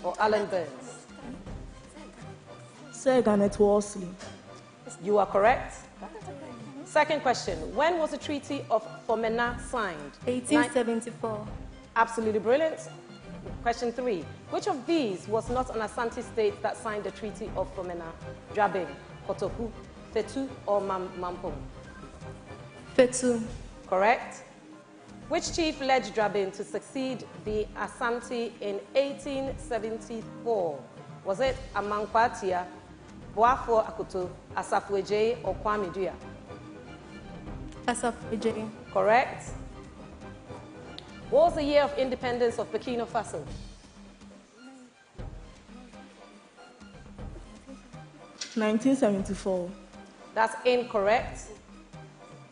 or Alan Burns? Garnet Worsley. You are correct. Second question. When was the Treaty of Fomena signed? 1874. Absolutely brilliant. Question 3. Which of these was not an Asante state that signed the Treaty of Fomena? Jabin, Kotoku, Fetu, or Mampong? Fetu. Correct. Which chief led Jabin to succeed the Asante in 1874? Was it Amankwatia, Boafo Akuto, Asafweje, or Kwame Dua? Asafweje. Correct. What was the year of independence of Burkina Faso? 1974. That's incorrect.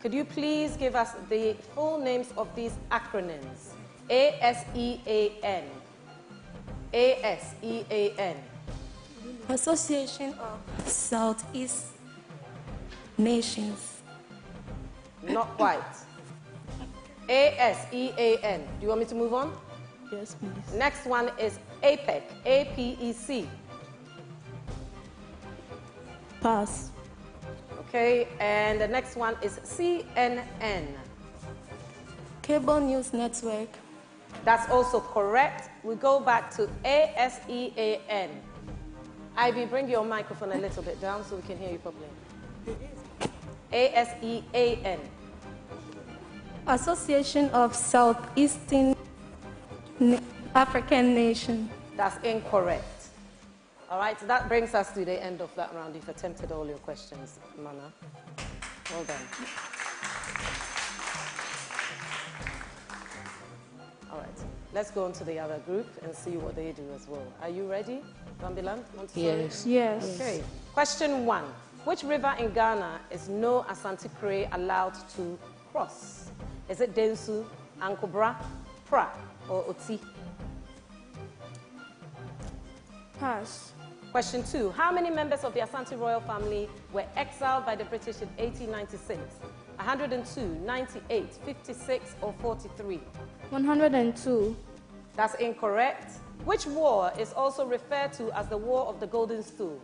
Could you please give us the full names of these acronyms? ASEAN. ASEAN. Association of Southeast Nations. Not quite. ASEAN. Do you want me to move on? Yes, please. Next one is APEC. APEC. Pass. Okay, and the next one is CNN. Cable News Network. That's also correct. We go back to ASEAN. Ivy, bring your microphone a little bit down so we can hear you properly. ASEAN. Association of Southeastern African Nations. That's incorrect. All right, so that brings us to the end of that round. You've attempted all your questions, Manna. Well done. All right, let's go on to the other group and see what they do as well. Are you ready, Bambiland Montessori? Yes. Yes. Okay, question 1. Which river in Ghana is no Asante Kre allowed to cross? Is it Densu, Ankobra, Pra, or Oti? Pass. Question 2. How many members of the Asante royal family were exiled by the British in 1896? 102, 98, 56, or 43? 102. That's incorrect. Which war is also referred to as the War of the Golden Stool?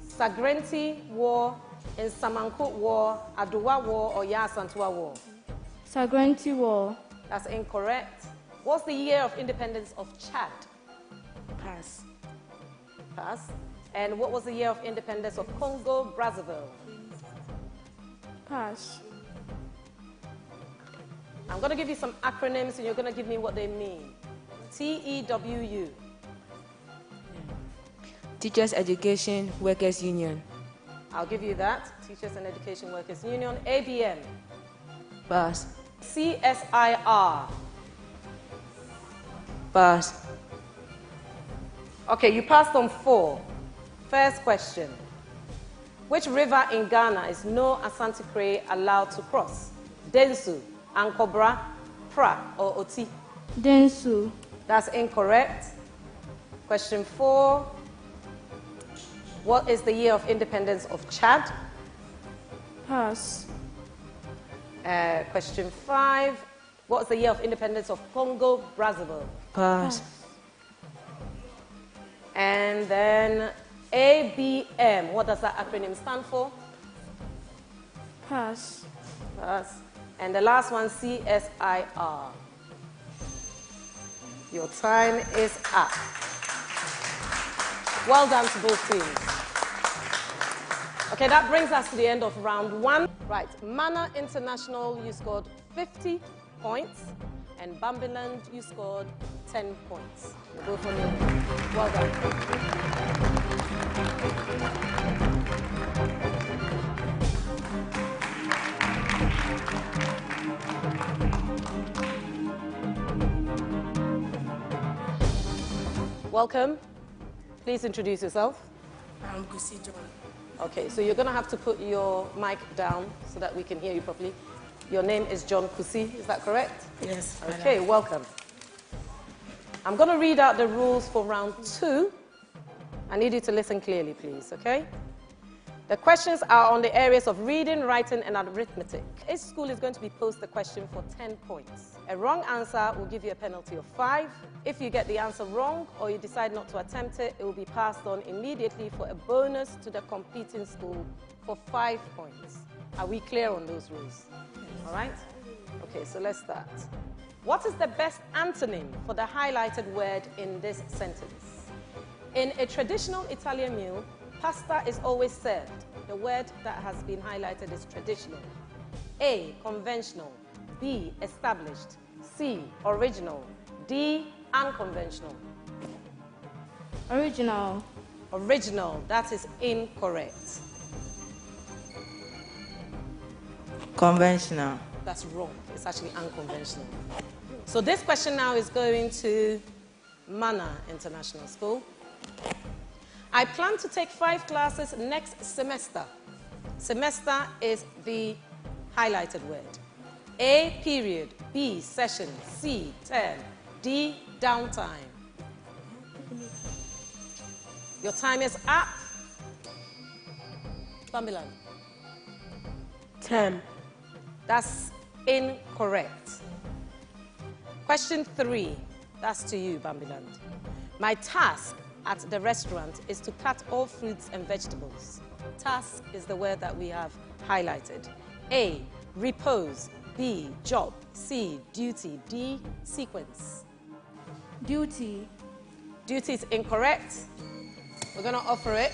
Sagrenti War, Nsamankot War, Adowa War, or Yasantua War? Sagrenti War. That's incorrect. What's the year of independence of Chad? Pass. Pass. And what was the year of independence of Congo, Brazzaville? Pass. I'm going to give you some acronyms and you're going to give me what they mean. TEWU. Teachers Education Workers Union. I'll give you that. Teachers and Education Workers Union. ABM. Pass. CSIR. Pass. Okay, you passed on 4. First question. Which river in Ghana is no Asante Kre allowed to cross? Densu, Ankobra, Pra, or Oti? Densu. That's incorrect. Question 4. What is the year of independence of Chad? Pass. Question 5. What is the year of independence of Congo, Brazzaville? Pass. And then ABM. What does that acronym stand for? Pass. Pass. And the last one, CSIR. Your time is up. Well done to both teams. Okay, that brings us to the end of round 1. Right, Manna International, you scored 50 points, and Bambiland, you scored 10 points. Both of you. Well done. Welcome. Please introduce yourself. I'm Kusi John. Okay, so you're going to have to put your mic down so that we can hear you properly. Your name is John Kusi, is that correct? Yes. Okay, welcome. I'm going to read out the rules for round 2. I need you to listen clearly, please, okay? The questions are on the areas of reading, writing, and arithmetic. Each school is going to be posed a question for 10 points. A wrong answer will give you a penalty of 5. If you get the answer wrong or you decide not to attempt it, it will be passed on immediately for a bonus to the competing school for 5 points. Are we clear on those rules? All right? Okay, so let's start. What is the best antonym for the highlighted word in this sentence? In a traditional Italian meal, pasta is always served. The word that has been highlighted is traditional. A, conventional. B, established. C, original. D, unconventional. Original. Original, that is incorrect. Conventional. That's wrong. It's actually unconventional. So this question now is going to Manna International School. I plan to take 5 classes next semester. Semester is the highlighted word. A, period. B, session. C, term. D, downtime. Your time is up. Bambiland. Term. That's incorrect. Question 3. That's to you, Bambiland. My task at the restaurant is to cut all fruits and vegetables. Task is the word that we have highlighted. A, repose. B, job. C, duty. D, sequence. Duty. Duty is incorrect. We're going to offer it.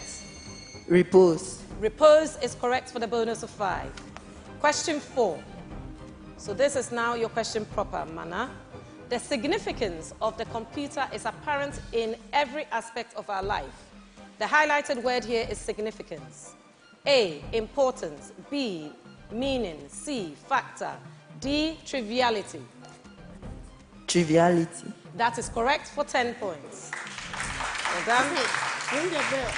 Repose. Repose is correct for the bonus of 5. Question 4. So this is now your question proper, Manna. The significance of the computer is apparent in every aspect of our life. The highlighted word here is significance. A, importance. B, meaning. C, factor. D, triviality. Triviality. That is correct for 10 points. Well done. Ring the bell.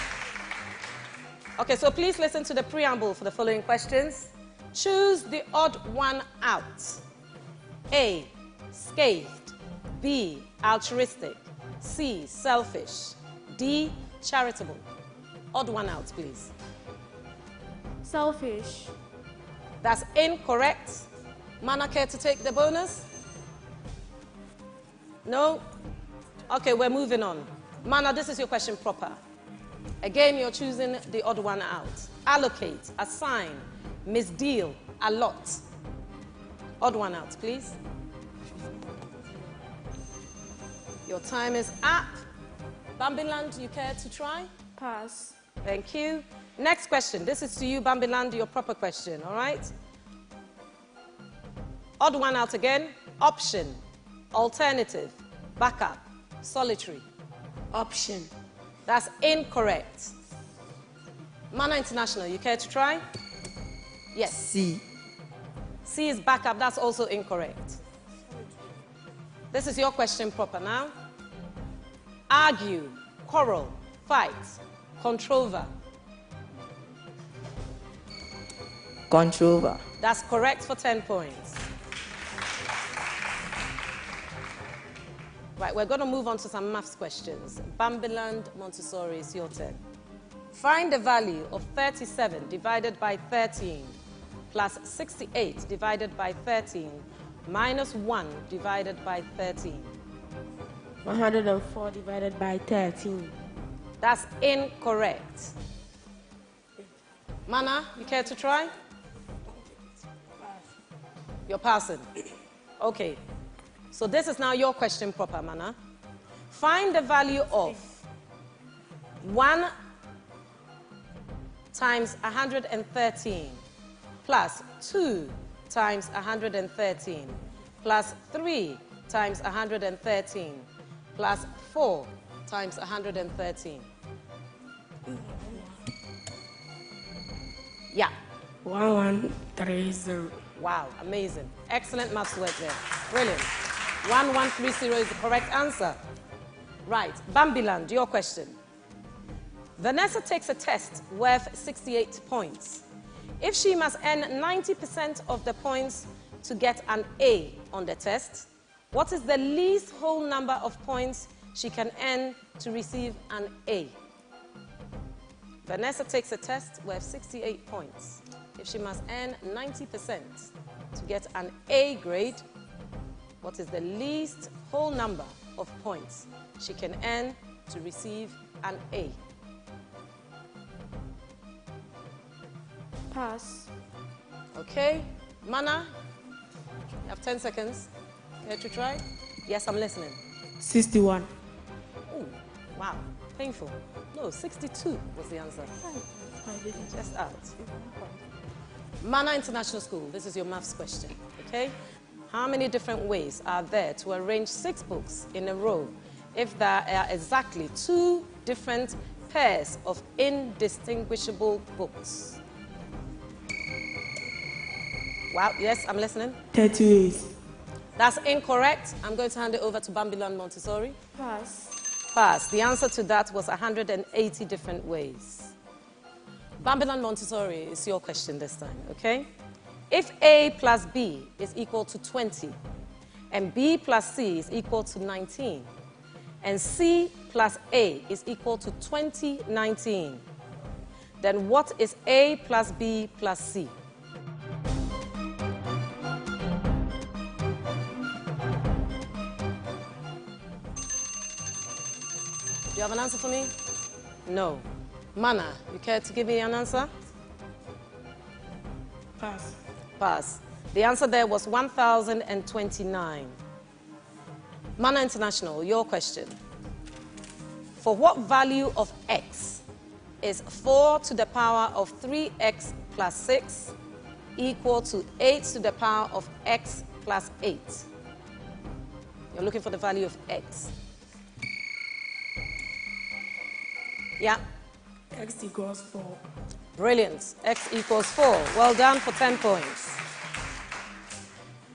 Okay, so please listen to the preamble for the following questions. Choose the odd one out. A, scathed. B, altruistic. C, selfish. D, charitable. Odd one out, please. Selfish. That's incorrect. Manna, care to take the bonus? No? Okay, we're moving on. Manna, this is your question proper. Again, you're choosing the odd one out. Allocate, assign, misdeal, allot. Odd one out, please. Your time is up. Bambiland, you care to try? Pass. Thank you. Next question. This is to you, Bambiland, your proper question, all right? Odd one out again. Option, alternative, backup, solitary. Option. That's incorrect. Manna International, you care to try? Yes. C. C is backup. That's also incorrect. This is your question proper now. Argue, quarrel, fight, controver. Controver. That's correct for 10 points. Right, we're going to move on to some maths questions. Bambiland Montessori, it's your turn. Find the value of 37 divided by 13 plus 68 divided by 13 minus 1 divided by 13. 104 divided by 13. That's incorrect. Manna, you care to try? You're passing. Okay. So this is now your question proper, Manna. Find the value of 1 times 113 plus 2 times 113 plus 3 times 113 plus 4 times 113. Yeah. 1130. Wow, amazing. Excellent maths work there. Brilliant. 1130 is the correct answer. Right, Bambiland, your question. Vanessa takes a test worth 68 points. If she must earn 90% of the points to get an A on the test, what is the least whole number of points she can earn to receive an A? Vanessa takes a test worth 68 points. If she must earn 90% to get an A grade, what is the least whole number of points she can earn to receive an A? Pass. Okay. Manna, you have 10 seconds. Care to try? Yes, I'm listening. 61. Oh, wow. Painful. No, 62 was the answer. Just out. Manna International School, this is your maths question, okay? How many different ways are there to arrange 6 books in a row if there are exactly 2 different pairs of indistinguishable books? Wow, yes, I'm listening. 30 ways. That's incorrect. I'm going to hand it over to Bambiland Montessori. Pass. Pass. The answer to that was 180 different ways. Bambiland Montessori is your question this time, okay? If A plus B is equal to 20, and B plus C is equal to 19, and C plus A is equal to 2019, then what is A plus B plus C? Do you have an answer for me? No. Manna, you care to give me an answer? Pass. Pass. The answer there was 1,029. Manna International, your question. For what value of x is 4 to the power of 3x plus 6 equal to 8 to the power of x plus 8? You're looking for the value of x. Yeah. X equals 4. Brilliant. X equals 4. Well done for 10 points.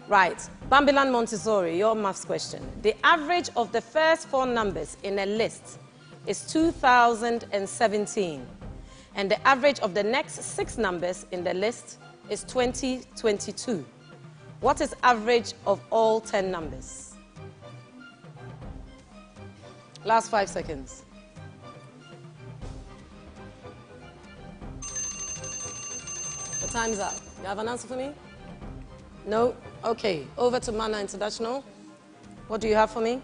Right. Bambiland Montessori, your maths question. The average of the first 4 numbers in a list is 2017. And the average of the next 6 numbers in the list is 2022. What is average of all 10 numbers? Last 5 seconds. The time's up. You have an answer for me? No? Okay. Over to Manna International. What do you have for me?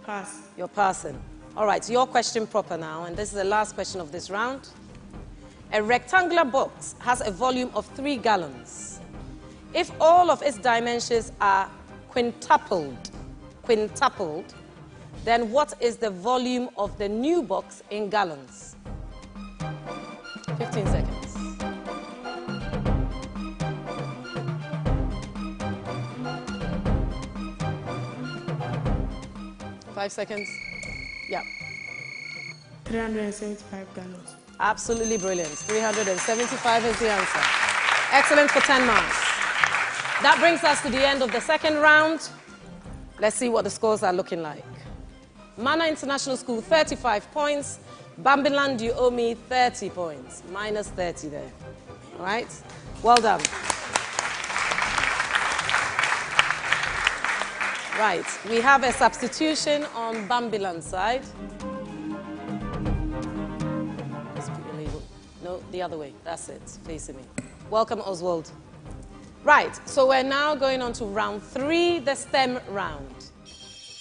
Pass. You're passing. All right, your question proper now, and this is the last question of this round. A rectangular box has a volume of 3 gallons. If all of its dimensions are quintupled, then what is the volume of the new box in gallons? 15 seconds. 5 seconds. Yeah. 375 gallons. Absolutely brilliant. 375 is the answer. Excellent for 10 marks. That brings us to the end of the second round. Let's see what the scores are looking like. Manna International School, 35 points. Bambiland, you owe me 30 points. Minus 30 there. All right? Well done. Right. We have a substitution on Bambiland's side. Let's put your label. No, the other way. That's it. Facing me. Welcome, Oswald. Right. So we're now going on to round 3, the STEM round.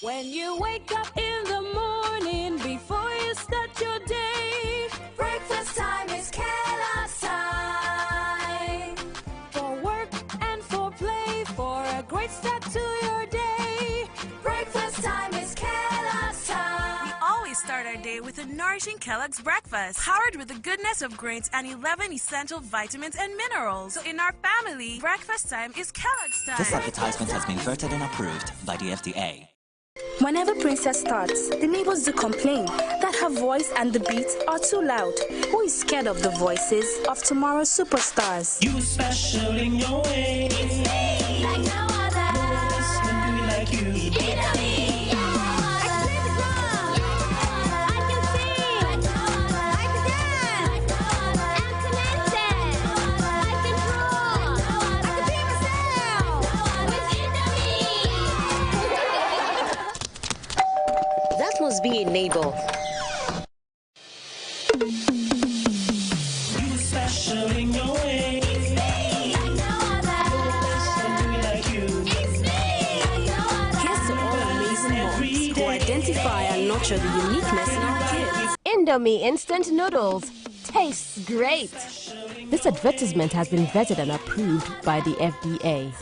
When you wake up in the morning, before you start your day, breakfast time is Kellogg's time. For work and for play, for a great start to your day, breakfast time is Kellogg's time. We always start our day with a nourishing Kellogg's breakfast, powered with the goodness of grains and 11 essential vitamins and minerals. So in our family, breakfast time is Kellogg's time. This advertisement has been vetted and approved by the FDA. Whenever Princess starts, the neighbors do complain that her voice and the beats are too loud. Who is scared of the voices of tomorrow's superstars? You special in your way. It's me, like no other. No one else can do it like you. That must be a neighbor. capture the uniqueness in our kids. Indomie instant noodles. Tastes great. This advertisement has been vetted and approved by the FDA.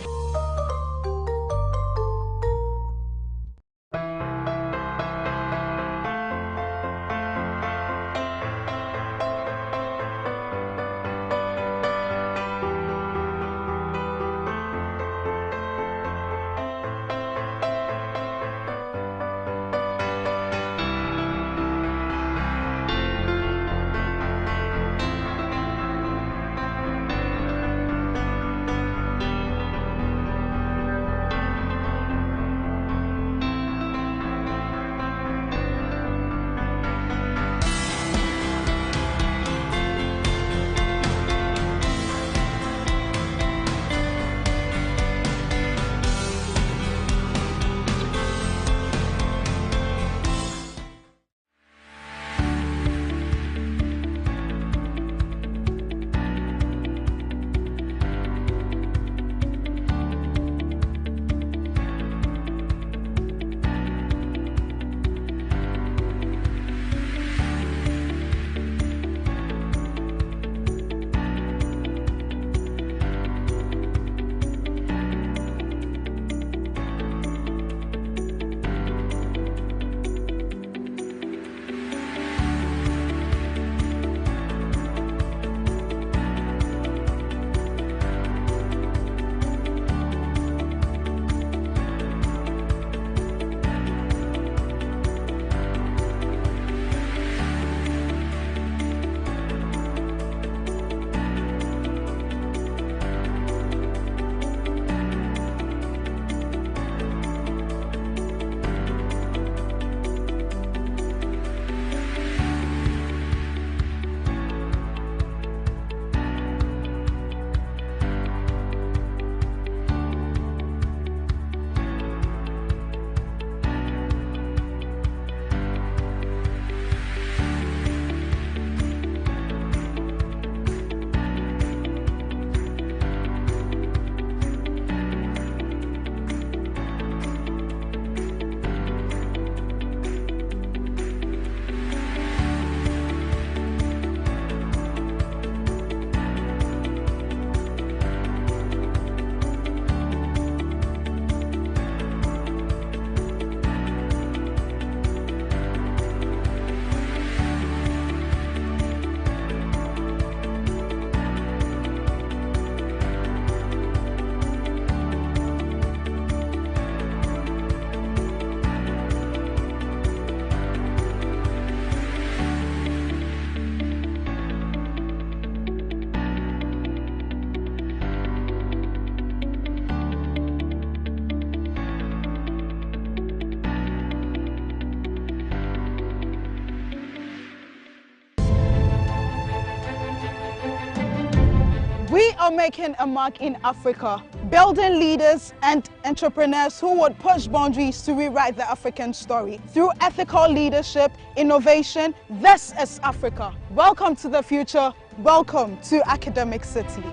We are making a mark in Africa, building leaders and entrepreneurs who would push boundaries to rewrite the African story. Through ethical leadership, innovation, this is Africa. Welcome to the future. Welcome to Academic City.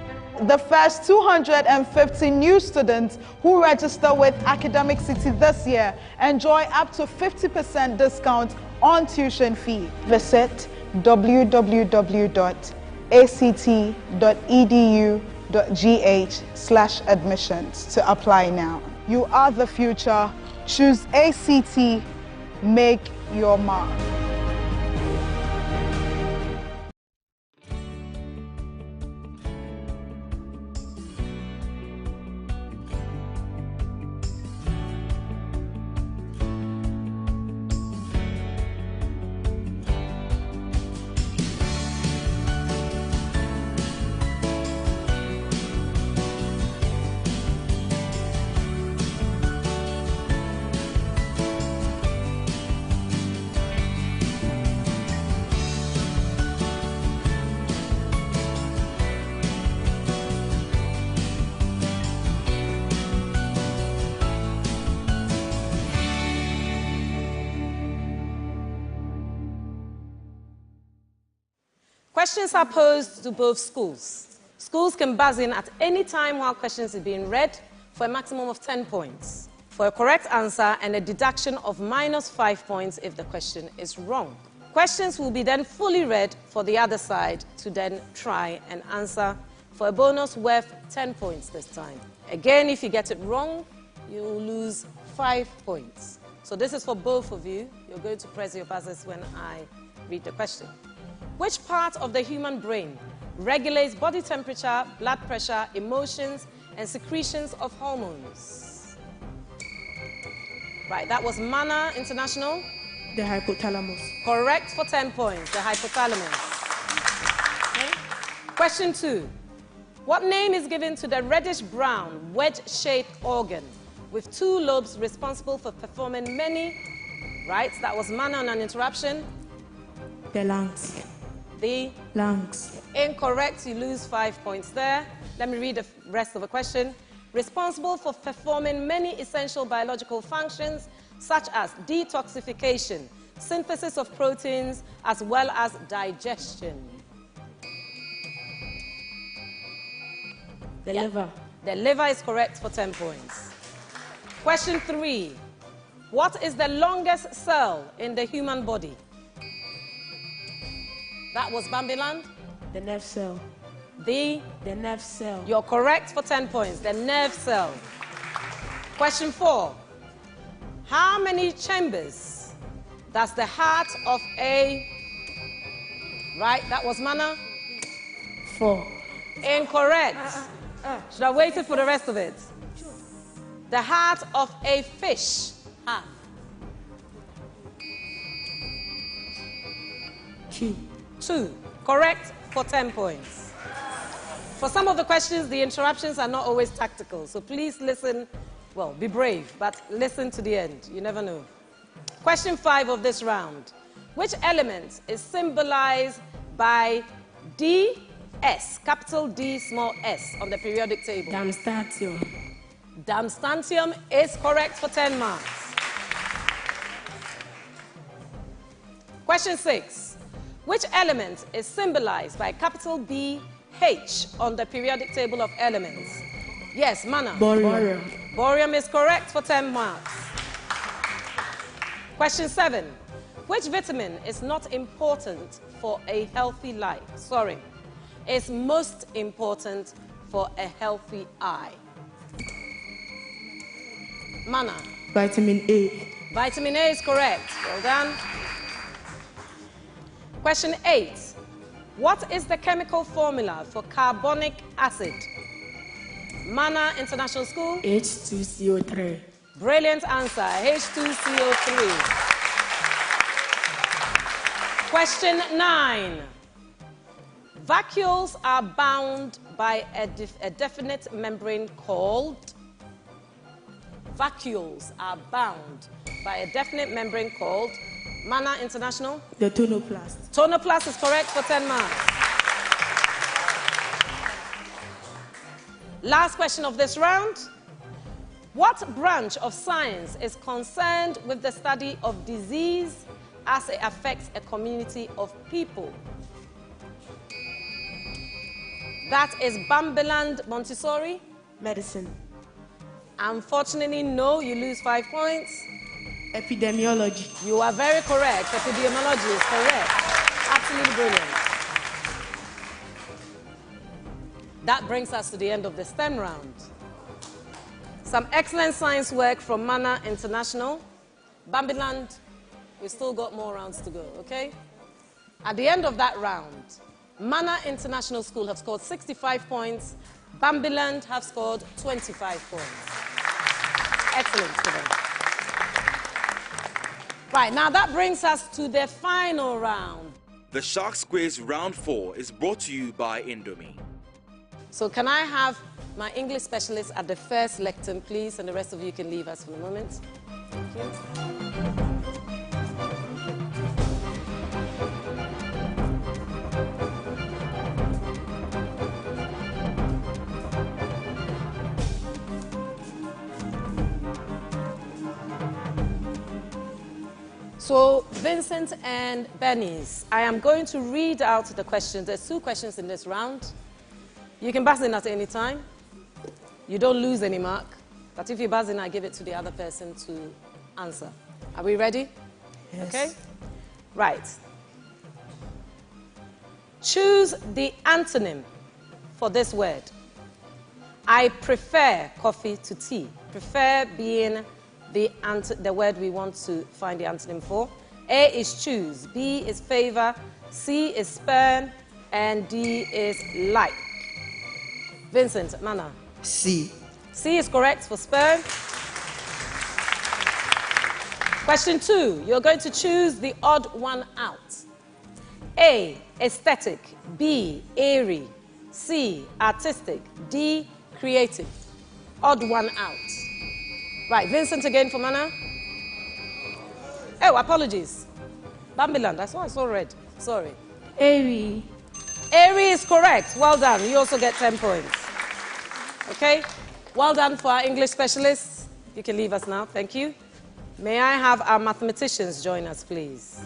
The first 250 new students who register with Academic City this year enjoy up to 50% discount on tuition fee. Visit www.act.edu.gh/admissions to apply now. You are the future. Choose ACT. Make your mark. Questions are posed to both schools. Schools can buzz in at any time while questions are being read for a maximum of 10 points. for a correct answer and a deduction of -5 points if the question is wrong. Questions will be then fully read for the other side to then try and answer for a bonus worth 10 points this time. Again, if you get it wrong, you will lose 5 points. So this is for both of you. You're going to press your buzzers when I read the question. Which part of the human brain regulates body temperature, blood pressure, emotions, and secretions of hormones? Right, that was Manna International. The hypothalamus. Correct for 10 points, the hypothalamus. Okay. Question 2. What name is given to the reddish-brown, wedge-shaped organ with 2 lobes responsible for performing many... Right, that was Manna on an interruption. The lungs. The... Lungs. Incorrect, you lose 5 points there. Let me read the rest of the question. Responsible for performing many essential biological functions such as detoxification, synthesis of proteins, as well as digestion. The liver. The liver is correct for 10 points. Question 3. What is the longest cell in the human body? That was Bambiland. The nerve cell. The nerve cell. You're correct for 10 points. The nerve cell. Question 4. How many chambers does the heart of a... Right, that was Manna? 4. Incorrect. Should I wait for the rest of it? The heart of a fish. 2. Correct for 10 points. For some of the questions, the interruptions are not always tactical, so please listen. Well, be brave, but listen to the end. You never know. Question 5 of this round. Which element is symbolized by DS, capital D, small s, on the periodic table? Damstantium. Damstantium is correct for 10 marks. Question 6. Which element is symbolized by capital BH on the periodic table of elements? Yes, Manna. Borium. Borium is correct for 10 marks. Question 7. Which vitamin is not important for a healthy life? Sorry. Is most important for a healthy eye? Manna. Vitamin A. Vitamin A is correct. Well done. Question 8. What is the chemical formula for carbonic acid? Manna International School. H2CO3. Brilliant answer. H2CO3. Question 9. Vacuoles are bound by a definite membrane called... Vacuoles are bound by a definite membrane called... Manna International. The tonoplast. Tonoplast is correct for 10 marks. Last question of this round. What branch of science is concerned with the study of disease as it affects a community of people? That is Bambiland Montessori. Medicine. Unfortunately, no, you lose 5 points. Epidemiology. You are very correct. Epidemiology is correct. Absolutely brilliant. That brings us to the end of the STEM round. Some excellent science work from Manna International. Bambiland, we've still got more rounds to go, okay? At the end of that round, Manna International School have scored 65 points. Bambiland have scored 25 points. Excellent for them. Right, now that brings us to the final round. The Sharks Quiz Round 4 is brought to you by Indomie. So can I have my English specialist at the first lectern, please, and the rest of you can leave us for a moment. Thank you. So, Vincent and Bernice, I am going to read out the questions. There's 2 questions in this round. You can buzz in at any time. You don't lose any mark. But if you buzz in, I give it to the other person to answer. Are we ready? Yes. Okay. Right. Choose the antonym for this word. I prefer coffee to tea. Prefer being the word we want to find the antonym for. A is choose, B is favor, C is spurn, and D is like. Vincent, Manna. C. C is correct for spurn. Question 2, you're going to choose the odd one out. A, aesthetic, B, airy, C, artistic, D, creative. Odd one out. Right, Vincent again for Manna. Oh, apologies. Bambiland, I saw red. Sorry. Airy. Airy is correct. Well done. You also get 10 points. Okay? Well done for our English specialists. You can leave us now. Thank you. May I have our mathematicians join us, please?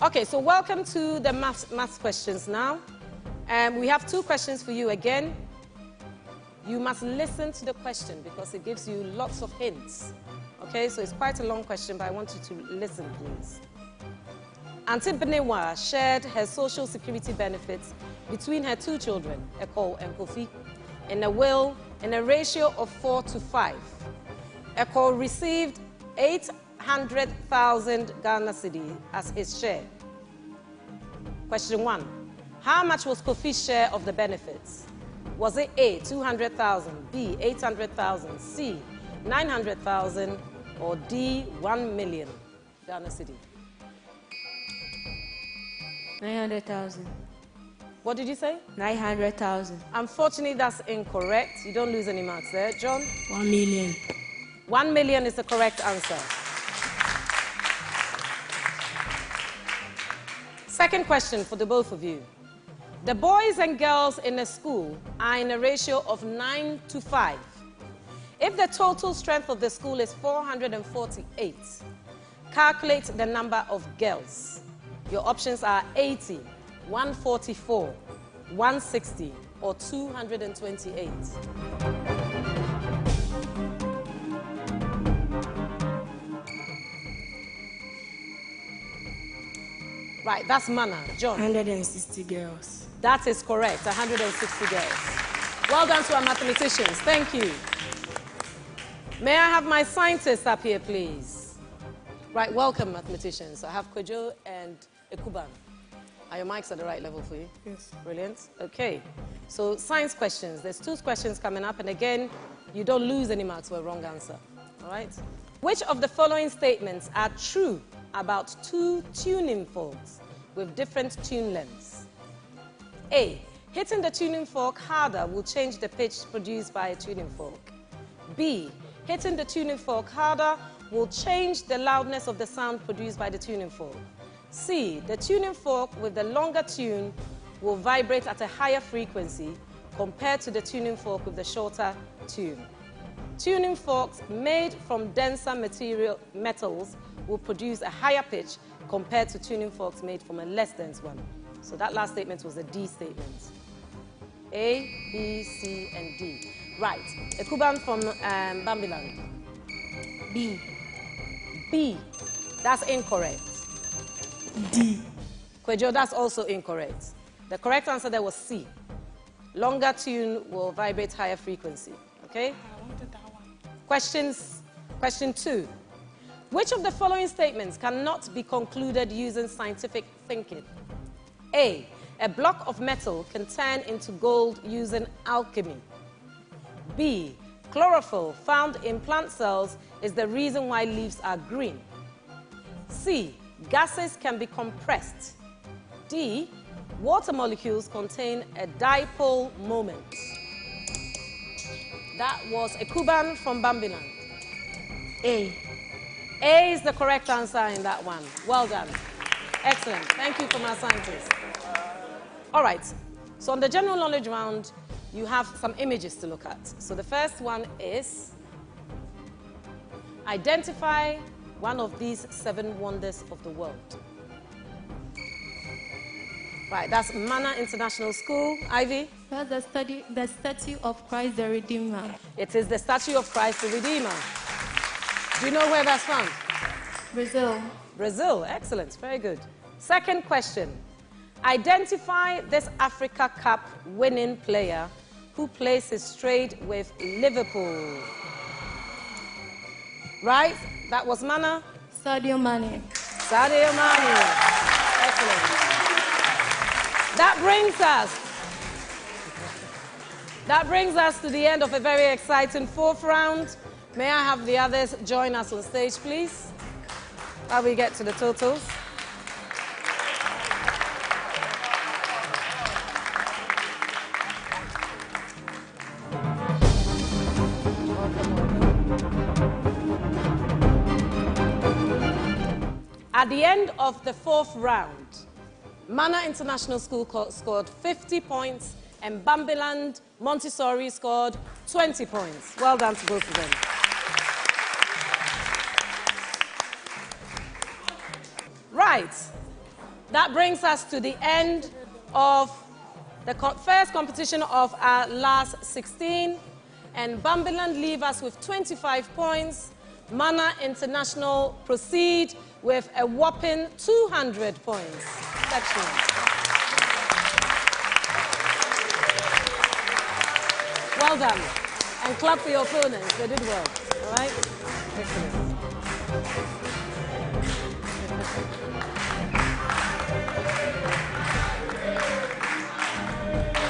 Okay, so welcome to the maths questions now. We have 2 questions for you again. You must listen to the question because it gives you lots of hints. Okay, so it's quite a long question, but I want you to listen, please. Auntie Benewa shared her social security benefits between her 2 children, Eko and Kofi, in a will in a ratio of 4:5. Eko received 800,000 Ghana cedi as his share. Question 1. How much was Kofi's share of the benefits? Was it A, 200,000, B, 800,000, C, 900,000, or D, 1 million Ghana cedi? 900,000. What did you say? 900,000. Unfortunately, that's incorrect. You don't lose any marks there. John? 1 million. 1 million is the correct answer. Second question for the both of you. The boys and girls in a school are in a ratio of 9:5. If the total strength of the school is 448, calculate the number of girls. Your options are 80, 144, 160, or 228. Right, that's Manna. John? 160 girls. That is correct, 160 girls. Well done to our mathematicians. Thank you. May I have my scientists up here, please? Right, welcome, mathematicians. I have Kojo and Ekuban. Are your mics at the right level for you? Yes. Brilliant. Okay. So, science questions. There's 2 questions coming up, and again, you don't lose any marks for a wrong answer. All right? Which of the following statements are true about 2 tuning forks with different tune lengths? A. Hitting the tuning fork harder will change the pitch produced by a tuning fork. B. Hitting the tuning fork harder will change the loudness of the sound produced by the tuning fork. C. The tuning fork with the longer tune will vibrate at a higher frequency compared to the tuning fork with the shorter tune. Tuning forks made from denser metals will produce a higher pitch compared to tuning forks made from a less dense one. So that last statement was a D statement. A, B, C, and D. Right. Ekuban from Bambiland. B. B. That's incorrect. D. Kwejo, that's also incorrect. The correct answer there was C. Longer tune will vibrate higher frequency. Okay? I wanted that one. Question 2. Which of the following statements cannot be concluded using scientific thinking? A. A block of metal can turn into gold using alchemy. B. Chlorophyll found in plant cells is the reason why leaves are green. C. Gases can be compressed. D. Water molecules contain a dipole moment. That was Ekuban from Bambiland. A. A is the correct answer in that one. Well done. Excellent. Thank you from our scientists. All right. So on the general knowledge round, you have some images to look at. So the first one is identify one of these 7 wonders of the world. Right, that's Manna International School. Ivy? Well, the statue of Christ the Redeemer. It is the statue of Christ the Redeemer. Do you know where that's found? Brazil. Brazil, excellent, very good. Second question. Identify this Africa Cup winning player who places straight with Liverpool. Right, that was Manna. Sadio Mane. Sadio Mane. Excellent. That brings us to the end of a very exciting fourth round. May I have the others join us on stage, please, while we get to the totals. At the end of the fourth round, Manna International School scored 50 points and Bambiland Montessori scored 20 points. Well done to both of them. Right, that brings us to the end of the first competition of our last 16, and Bambiland leave us with 25 points. Manna International proceed with a whopping 200 points. Excellent. Well done. And clap for your opponents. They did well. All right? Excellent.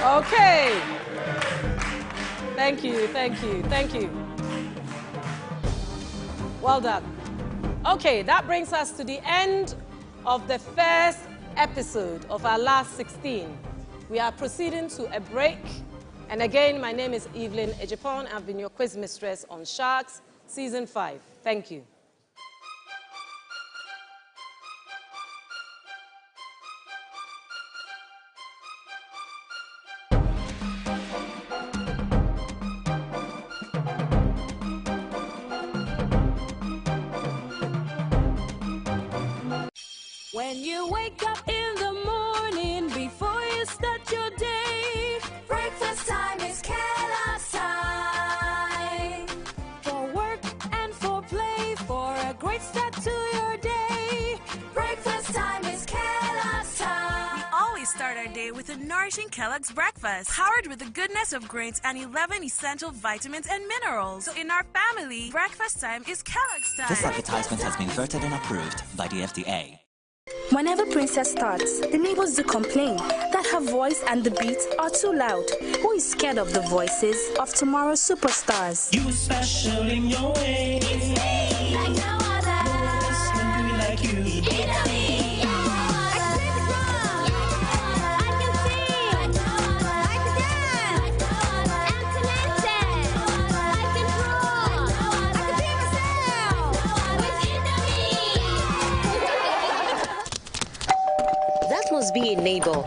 Okay. Thank you, thank you, thank you. Well done. Okay, that brings us to the end of the first episode of our last 16. We are proceeding to a break. And again, my name is Evelyn Ejipon. I've been your quiz mistress on Sharks Season 5. Thank you. When you wake up in the morning before you start your day, breakfast time is Kellogg's time. For work and for play, for a great start to your day, breakfast time is Kellogg's time. We always start our day with a nourishing Kellogg's breakfast, powered with the goodness of grains and 11 essential vitamins and minerals. So in our family, breakfast time is Kellogg's time. This advertisement has been voted and approved by the FDA. Whenever Princess starts, the neighbors do complain that her voice and the beats are too loud. Who is scared of the voices of tomorrow's superstars? You are special in your way. It's me, like no other. No one's gonna do like you. Intermission. I can sing, I can dance, I'm talented, I can draw, I can be myself. With Intermission. That must be a neighbor.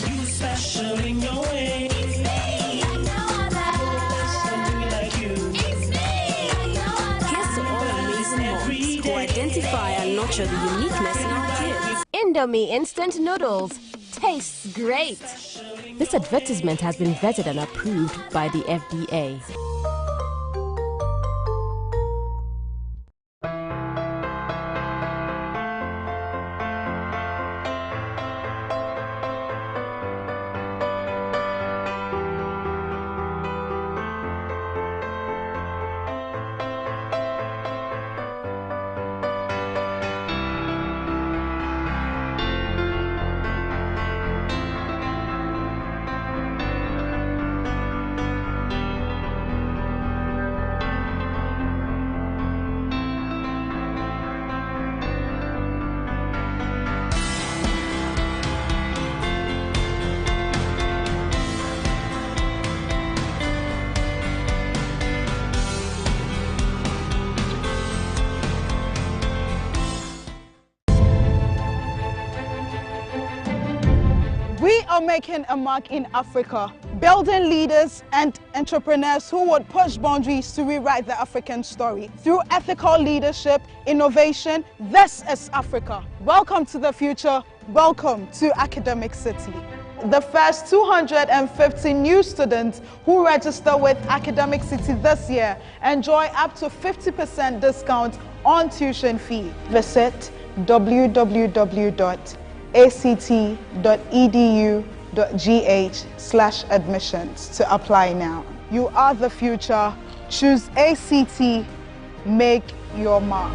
You are special in your way. It's me, like no other. No one's gonna do like you. It's me, like no other. Here's to all amazing moms who identify and nurture the uniqueness in our kids. Indomie instant noodles. Tastes great. This advertisement has been vetted and approved by the FDA. We are making a mark in Africa, building leaders and entrepreneurs who would push boundaries to rewrite the African story. Through ethical leadership, innovation, this is Africa. Welcome to the future. Welcome to Academic City. The first 250 new students who register with Academic City this year enjoy up to 50% discount on tuition fee. Visit www.act.edu.gh/admissions to apply now. You are the future. Choose ACT. Make your mark.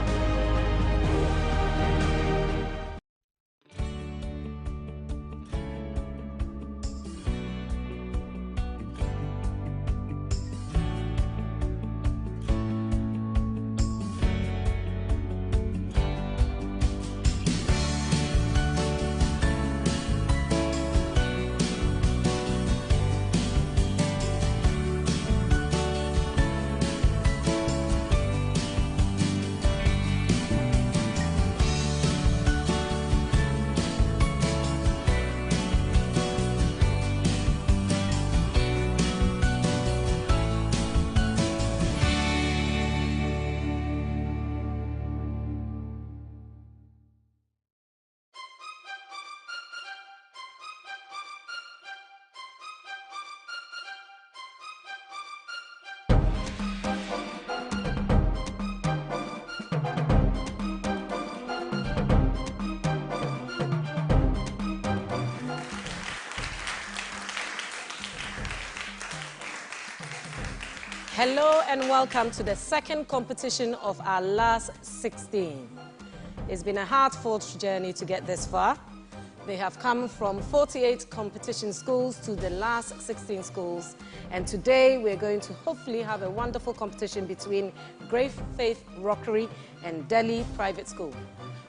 Hello and welcome to the second competition of our last 16. It's been a hard-fought journey to get this far. They have come from 48 competition schools to the last 16 schools, and today we're going to hopefully have a wonderful competition between Great Faith Rockery and Delhi Private School.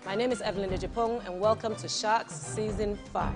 My name is Evelyn Dejipong and welcome to Sharks Season 5.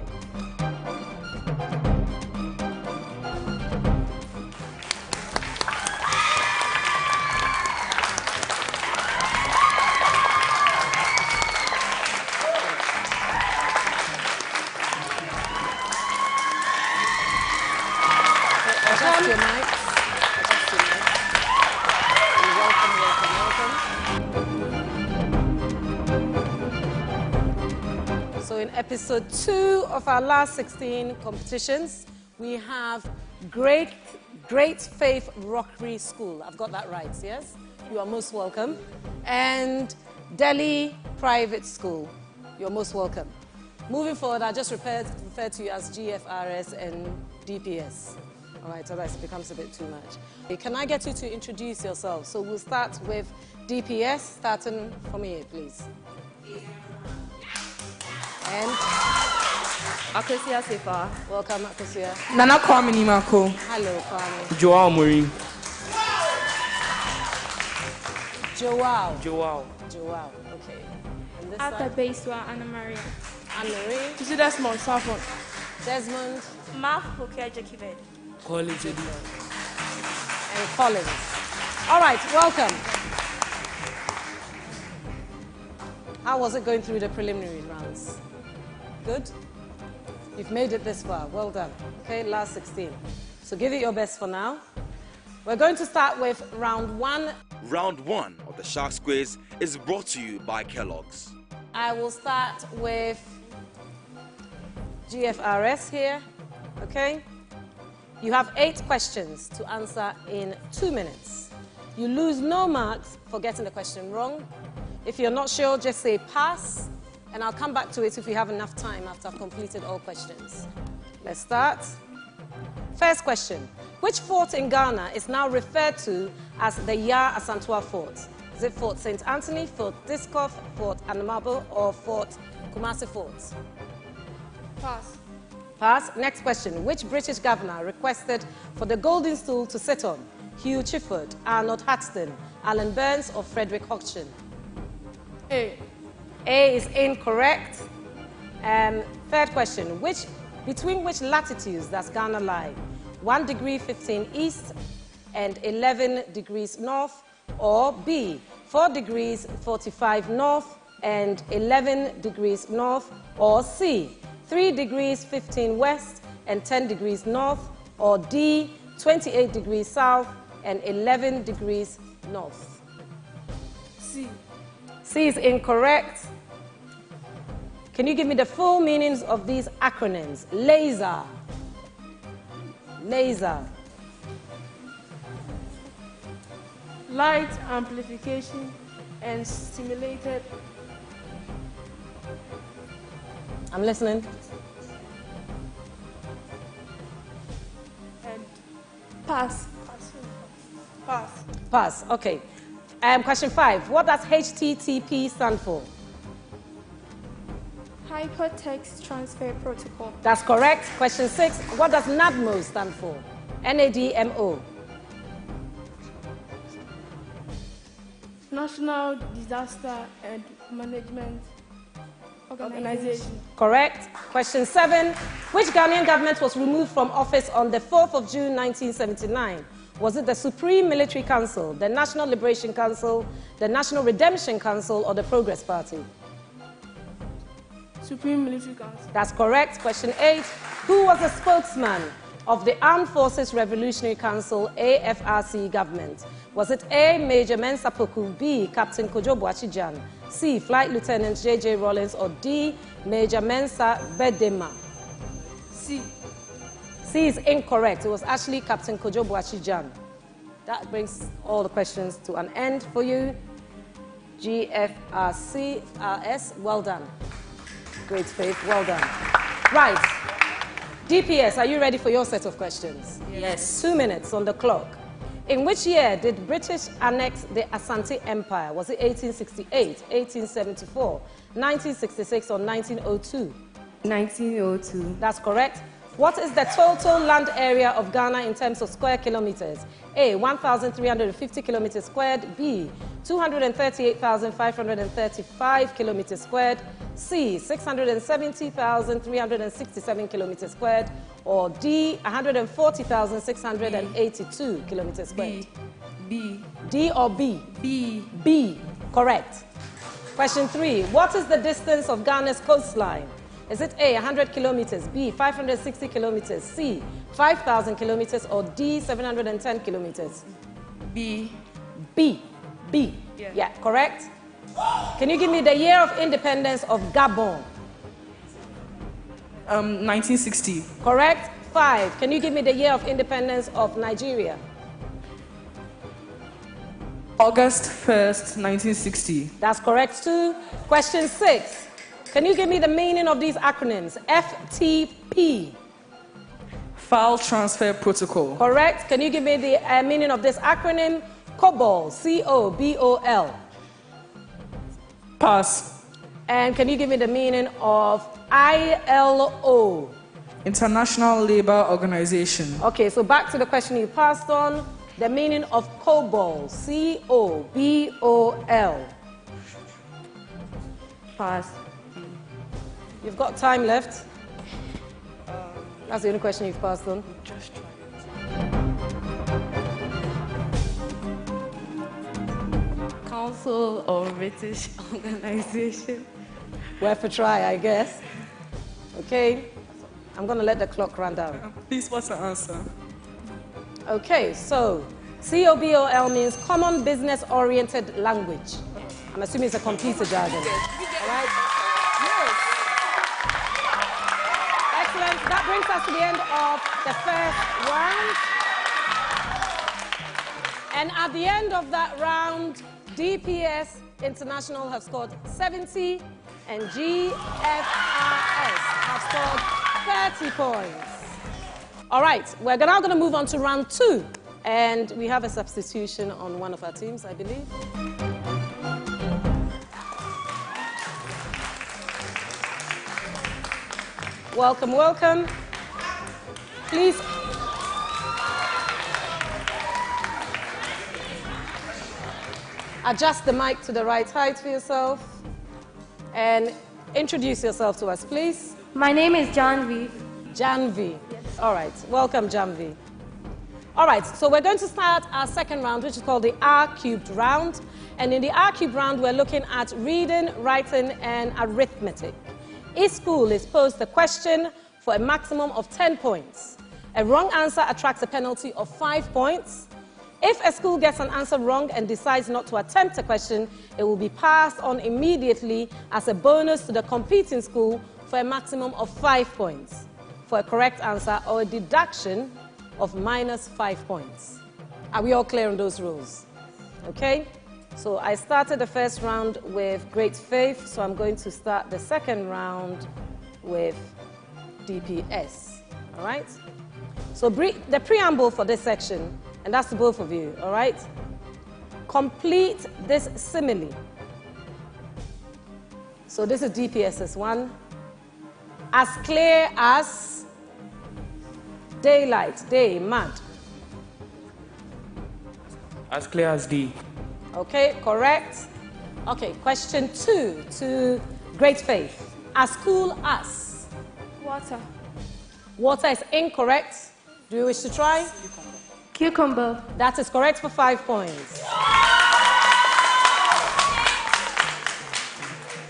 Episode 2 of our last 16 competitions, we have Great Faith Rockery School. I've got that right, yes? You are most welcome. And Delhi Private School. You're most welcome. Moving forward, I just refer to you as GFRS and DPS. All right, otherwise it becomes a bit too much. Can I get you to introduce yourselves? So we'll start with DPS, starting from here, please. And Akosia Sefa. Welcome, Akosia. Nana Kwame Nimako. Hello, Kwame. Joao Maureen. Joao. Okay. And this After side? Beiswa, Anna Maria. Anna Marie. This is Desmond Safon. Desmond. Math Pokia Jakibed. College. And Collins. All right, welcome. How was it going through the preliminary rounds? Good? You've made it this far. Well done. Okay, last 16. So give it your best for now. We're going to start with round 1. Round 1 of the Sharks Quiz is brought to you by Kellogg's. I will start with GFRS here. Okay? You have 8 questions to answer in 2 minutes. You lose no marks for getting the question wrong. If you're not sure, just say pass, and I'll come back to it if we have enough time after I've completed all questions. Let's start. First question. Which fort in Ghana is now referred to as the Yar Asantua Fort? Is it Fort St. Anthony, Fort Discoff, Fort Anamabo, or Fort Kumasi Fort? Pass. Pass. Next question. Which British governor requested for the golden stool to sit on? Hugh Chifford, Arnold Haxton, Alan Burns, or Frederick Hodgson? A. A is incorrect. Third question. Between which latitudes does Ghana lie? 1 degree 15 east and 11 degrees north, or B, 4 degrees 45 north and 11 degrees north, or C, 3 degrees 15 west and 10 degrees north, or D, 28 degrees south and 11 degrees north? C. C is incorrect. Can you give me the full meanings of these acronyms? Laser. Laser. Light amplification and stimulated. I'm listening. And pass. Pass. Pass. Okay. Question 5. What does HTTP stand for? Hypertext Transfer Protocol. That's correct. Question 6. What does NADMO stand for? NADMO. National Disaster and Management Organization. Correct. Question 7. Which Ghanaian government was removed from office on the 4th of June 1979? Was it the Supreme Military Council, the National Liberation Council, the National Redemption Council, or the Progress Party? Supreme Military Council. That's correct. Question 8. Who was the spokesman of the Armed Forces Revolutionary Council, AFRC government? Was it A, Major Mensa Poku, B, Captain Kojo Boachijan, C, Flight Lieutenant J.J. Rollins, or D, Major Mensa Bedema? C. C is incorrect. It was actually Captain Kojo Boachijan. That brings all the questions to an end for you. GFRCRS, well done. Great faith, well done. Right. DPS, are you ready for your set of questions? Yes. 2 minutes on the clock. In which year did British annex the Asante Empire? Was it 1868, 1874, 1966, or 1902? 1902. That's correct. What is the total land area of Ghana in terms of square kilometers? A, 1,350 kilometers squared. B, 238,535 kilometers squared. C, 670,367 kilometers squared. Or D, 140,682 kilometers squared. B. D or B? B. B, correct. Question 3. What is the distance of Ghana's coastline? Is it A, 100 kilometers, B, 560 kilometers, C, 5,000 kilometers, or D, 710 kilometers? B. B. B. Yeah, correct. Can you give me the year of independence of Gabon? 1960. Correct. 5. Can you give me the year of independence of Nigeria? August 1st, 1960. That's correct too. Question 6. Can you give me the meaning of these acronyms? FTP. File Transfer Protocol. Correct. Can you give me the meaning of this acronym? COBOL. C-O-B-O-L. Pass. And can you give me the meaning of ILO? International Labour Organization. Okay, so back to the question you passed on. The meaning of COBOL. C-O-B-O-L. Pass. You've got time left. That's the only question you've passed on. Just try it. Council or British Organization. Worth a try, I guess. Okay, I'm going to let the clock run down. Please, what's the answer? Okay, so COBOL means Common Business Oriented Language. I'm assuming it's a computer jargon. All right? Yes. Excellent. That brings us to the end of the first round. And at the end of that round, DPS International have scored 70 and GFRS have scored 30 points. All right, we're now going to move on to round 2. And we have a substitution on one of our teams, I believe. Welcome, welcome. Please. Adjust the mic to the right height for yourself. And introduce yourself to us, please. My name is Janvi. Janvi. Yes. All right. Welcome, Janvi. All right. So we're going to start our second round, which is called the R-cubed round. And in the R-cubed round, we're looking at reading, writing, and arithmetic. Each school is posed a question for a maximum of 10 points. A wrong answer attracts a penalty of 5 points. If a school gets an answer wrong and decides not to attempt a question, it will be passed on immediately as a bonus to the competing school for a maximum of 5 points for a correct answer, or a deduction of -5 points. Are we all clear on those rules? Okay? So I started the first round with great faith, so I'm going to start the second round with DPS. All right? So the preamble for this section, and that's to both of you, all right? Complete this simile. So this is DPS's one. As clear as daylight, day, mad. As clear as D. Okay, correct. Okay, question 2 to great faith. As cool as. Water. Water is incorrect. Do you wish to try? Cucumber. That is correct for 5 points.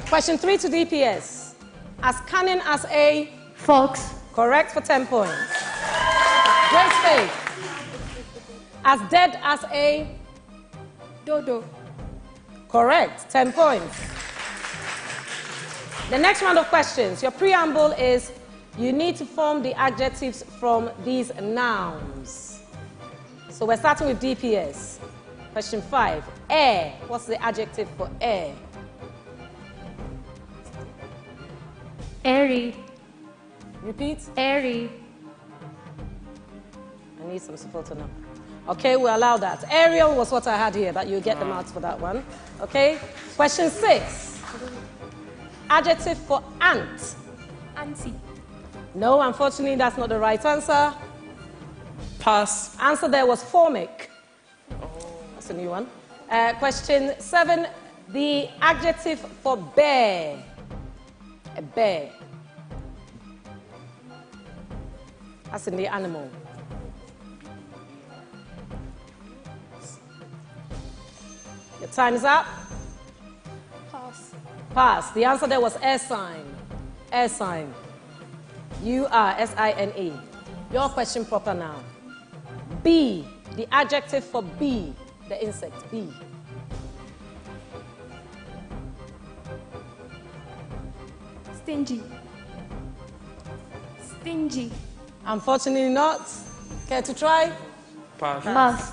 Question 3 to DPS. As cunning as a fox. Correct for 10 points. Great faith. As dead as a dodo. Correct, 10 points. The next round of questions. Your preamble is you need to form the adjectives from these nouns. So we're starting with DPS. Question 5. Air. What's the adjective for air? Airy. Repeat. Airy. I need some support on that. Okay, we'll allow that. Aerial was what I had here, but you'll get the marks for that one. Okay? Question 6. Adjective for ant. Antsy. No, unfortunately, that's not the right answer. Pass. Answer there was formic. That's a new one. Question 7. The adjective for bear. A bear. That's in the animal. Your time is up. Pass. Pass. The answer there was air sign. Air sign. U-R-S-I-N-E. Your question proper now. Bee. The adjective for bee. The insect. Bee. Stingy. Stingy. Unfortunately not. Care to try? Pass. Pass.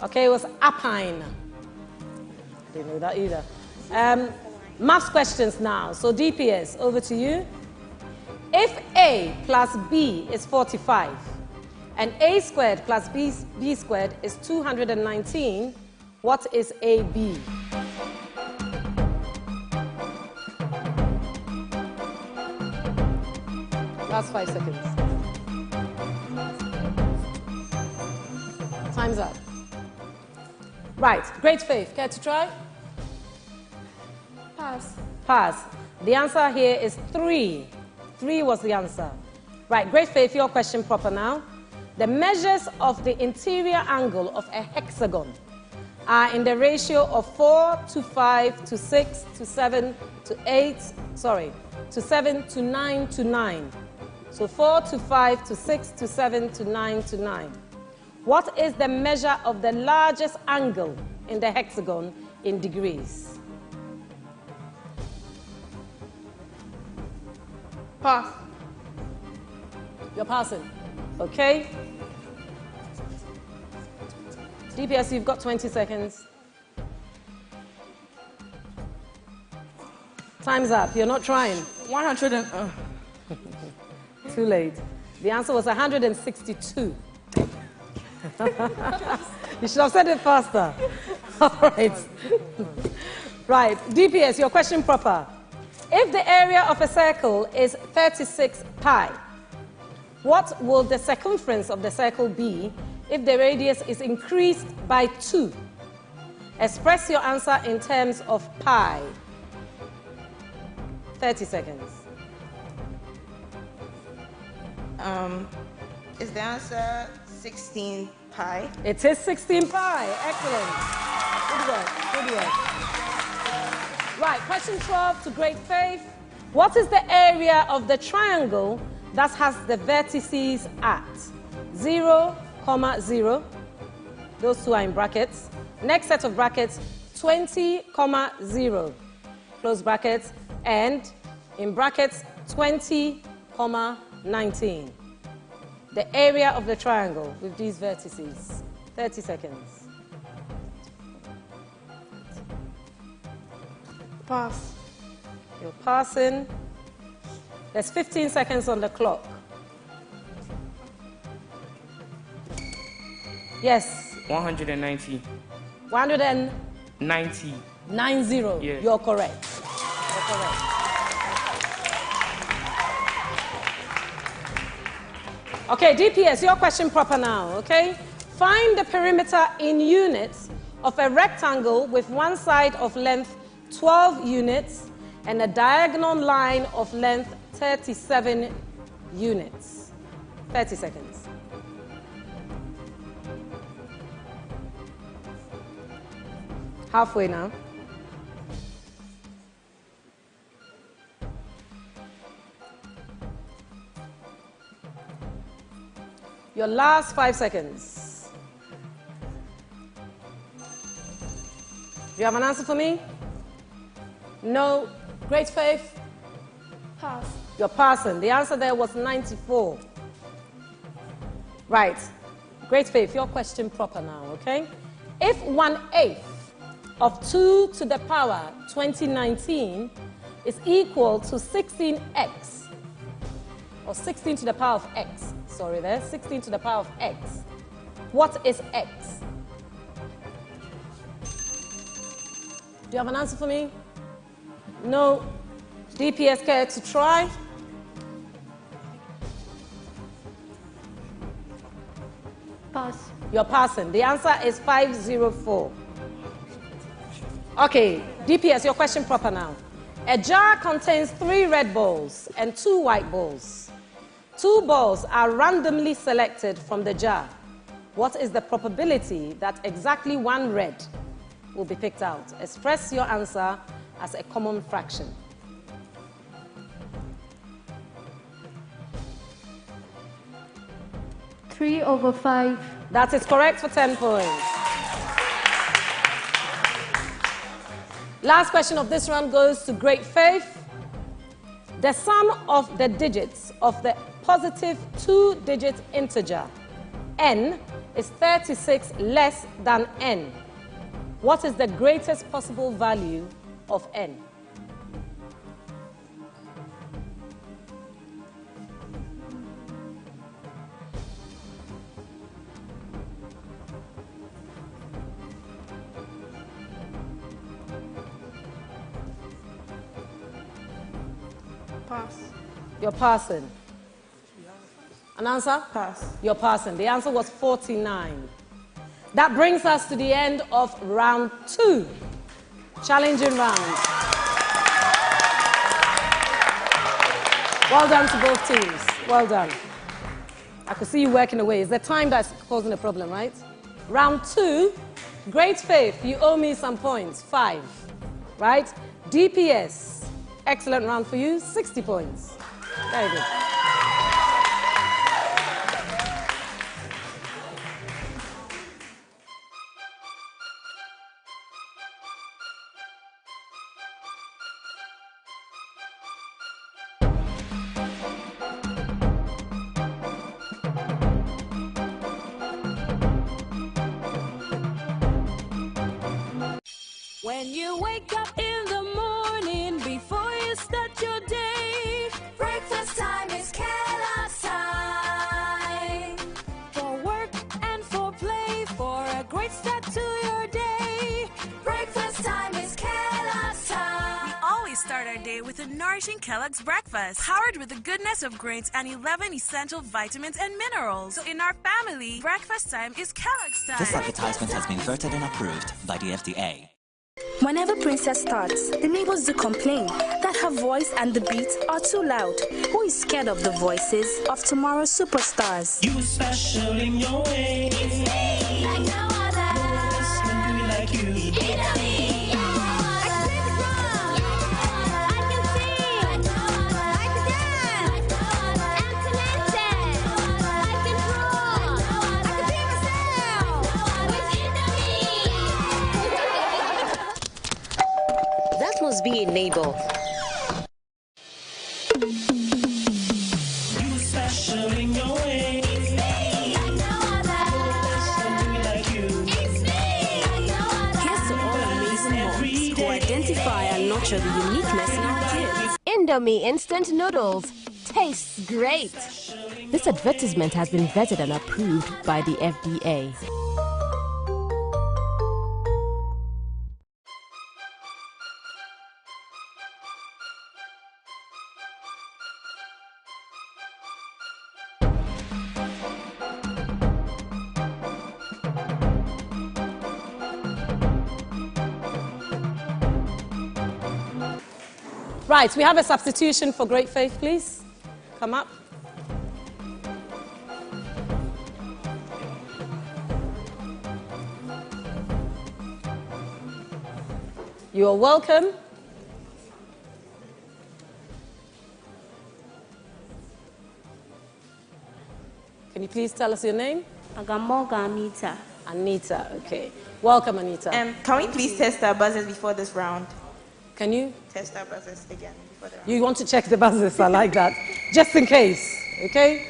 Okay, it was apine. Didn't know that either. Maths questions now. So DPS, over to you. If A plus B is 45, and A squared plus B squared is 219, what is AB? Last 5 seconds. Time's up. Right, great faith. Care to try? Pass. Pass. The answer here is 3. 3 was the answer. Right, great faith, your question proper now. The measures of the interior angle of a hexagon are in the ratio of 4 to 5 to 6 to 7 to 8, to 7 to 9 to 9. So 4 to 5 to 6 to 7 to 9 to 9. What is the measure of the largest angle in the hexagon in degrees? Pass. You're passing. Okay. DPS, you've got 20 seconds. Time's up. You're not trying. 100 and... Too late. The answer was 162. You should have said it faster. All right. Right. DPS, your question proper. If the area of a circle is 36 pi, what will the circumference of the circle be if the radius is increased by 2? Express your answer in terms of pi. 30 seconds. Is the answer 16 pi? It is 16 pi. Excellent. Good work. Good work. Right, question 12 to great faith. What is the area of the triangle that has the vertices at 0, 0. Those two are in brackets. Next set of brackets, 20, 0. Close brackets. And in brackets, 20, 19. The area of the triangle with these vertices. 30 seconds. Pass. You're passing. There's 15 seconds on the clock. Yes. 190. 190. 90. Yeah. You're correct. You're correct. Okay, DPS, your question proper now, okay? Find the perimeter in units of a rectangle with one side of length 12 units and a diagonal line of length 37 units. 30 seconds. Halfway now. Your last 5 seconds. Do you have an answer for me? No. Great Faith? Pass. You're passing. The answer there was 94. Right. Great Faith, your question proper now, okay? If 1/8 of 2 to the power 2019 is equal to 16x, or 16 to the power of x, sorry there, 16 to the power of x, what is x? Do you have an answer for me? No. DPS, care to try? Pass. You're passing. The answer is 504. Okay, DPS, your question proper now. A jar contains 3 red balls and 2 white balls. 2 balls are randomly selected from the jar. What is the probability that exactly 1 red will be picked out? Express your answer as a common fraction. Three over 5. That is correct for 10 points. Last question of this round goes to Great Faith. The sum of the digits of the positive 2-digit integer n is 36 less than n. What is the greatest possible value of n? Pass. You're passing. An answer? Pass. You're passing. The answer was 49. That brings us to the end of round 2. Challenging round. Well done to both teams. Well done. I could see you working away. It's the time that's causing the problem, right? Round 2, Great Faith, you owe me some points, 5. Right? DPS, excellent round for you, 60 points. Very good. When you wake up in the morning before you start your day, breakfast time is Kellogg's time. For work and for play, for a great start to your day, breakfast time is Kellogg's time. We always start our day with a nourishing Kellogg's breakfast, powered with the goodness of grains and 11 essential vitamins and minerals. So in our family, breakfast time is Kellogg's time. This advertisement has been vetted and approved by the FDA. Whenever Princess starts, the neighbors do complain that her voice and the beat are too loud. Who is scared of the voices of tomorrow's superstars? You special in your way. It's me, like no other. No one's gonna do it like you. must be enabled. You special in your way. It's me. I know Somebody like you. It's me. I know Here's to all amazing moms who identify and nurture the uniqueness in our kids. Indomie instant noodles. Tastes great. This advertisement has been vetted and approved by the FDA. Right, we have a substitution for Great Faith, please. Come up. You are welcome. Can you please tell us your name? Agamoga Anita. Anita, okay. Welcome, Anita. Can we please test our buzzers before this round? Can you? Test our buzzers again before the round. You want to check the buzzers, I like that. Just in case, okay?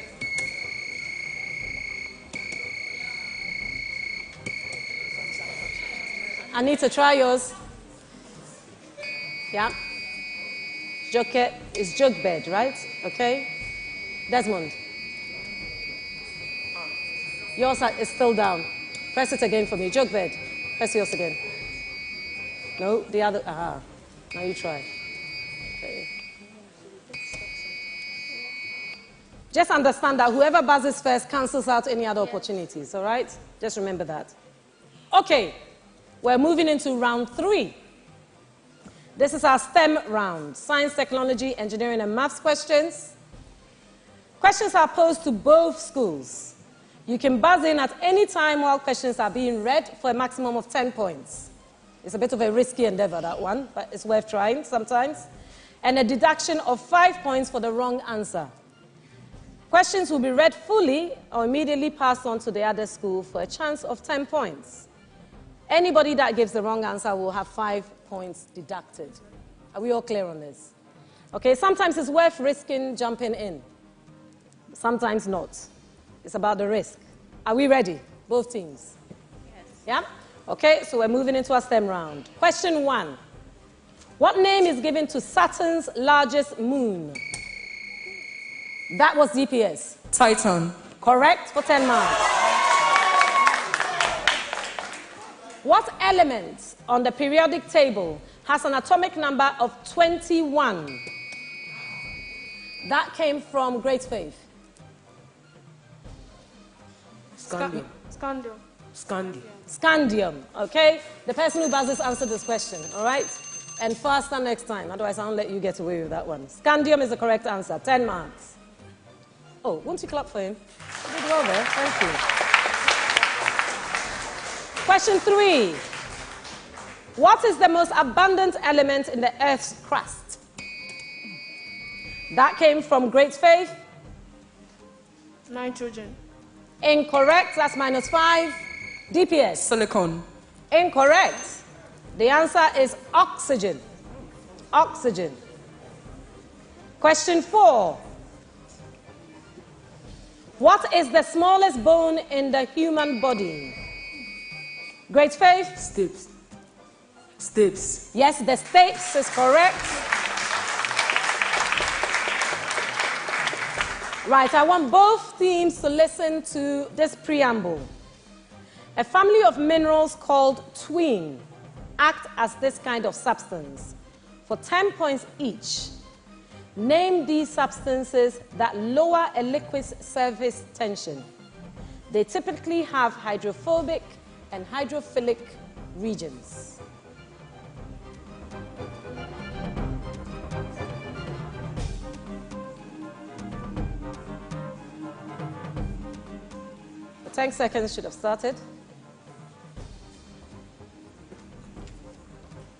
Anita, try yours. Yeah. Joke is joke bed, right? Okay. Desmond. Yours is still down. Press it again for me. Joke bed. Press yours again. No, the other. Aha. Now you try. Okay. Just understand that whoever buzzes first cancels out any other opportunities, all right? Just remember that. Okay. We're moving into round 3. This is our STEM round. Science, technology, engineering, and maths questions. Questions are posed to both schools. You can buzz in at any time while questions are being read for a maximum of 10 points. It's a bit of a risky endeavor, that one, but it's worth trying sometimes. And a deduction of 5 points for the wrong answer. Questions will be read fully or immediately passed on to the other school for a chance of 10 points. Anybody that gives the wrong answer will have 5 points deducted. Are we all clear on this? Okay, sometimes it's worth risking jumping in. Sometimes not. It's about the risk. Are we ready? Both teams? Yes. Yeah? Okay, so we're moving into our STEM round. Question 1. What name is given to Saturn's largest moon? That was DPS. Titan. Correct for 10 marks. What element on the periodic table has an atomic number of 21? That came from Great Faith. Scandium. Scandium. Scandium. Scandium, okay? The person who buzzes answered this question, all right? And faster next time, otherwise I won't let you get away with that one. Scandium is the correct answer, 10 marks. Oh, won't you clap for him? You did well there, thank you. Question 3. What is the most abundant element in the Earth's crust? That came from Great Faith. Nitrogen. Incorrect, that's -5. DPS. Silicon. Incorrect. The answer is oxygen. Oxygen. Question 4. What is the smallest bone in the human body? Great Faith? Stapes. Stapes. Yes, the stapes is correct. Right, I want both teams to listen to this preamble. A family of minerals called twine act as this kind of substance. For 10 points each, name these substances that lower a liquid's surface tension. They typically have hydrophobic and hydrophilic regions. The 10 seconds should have started.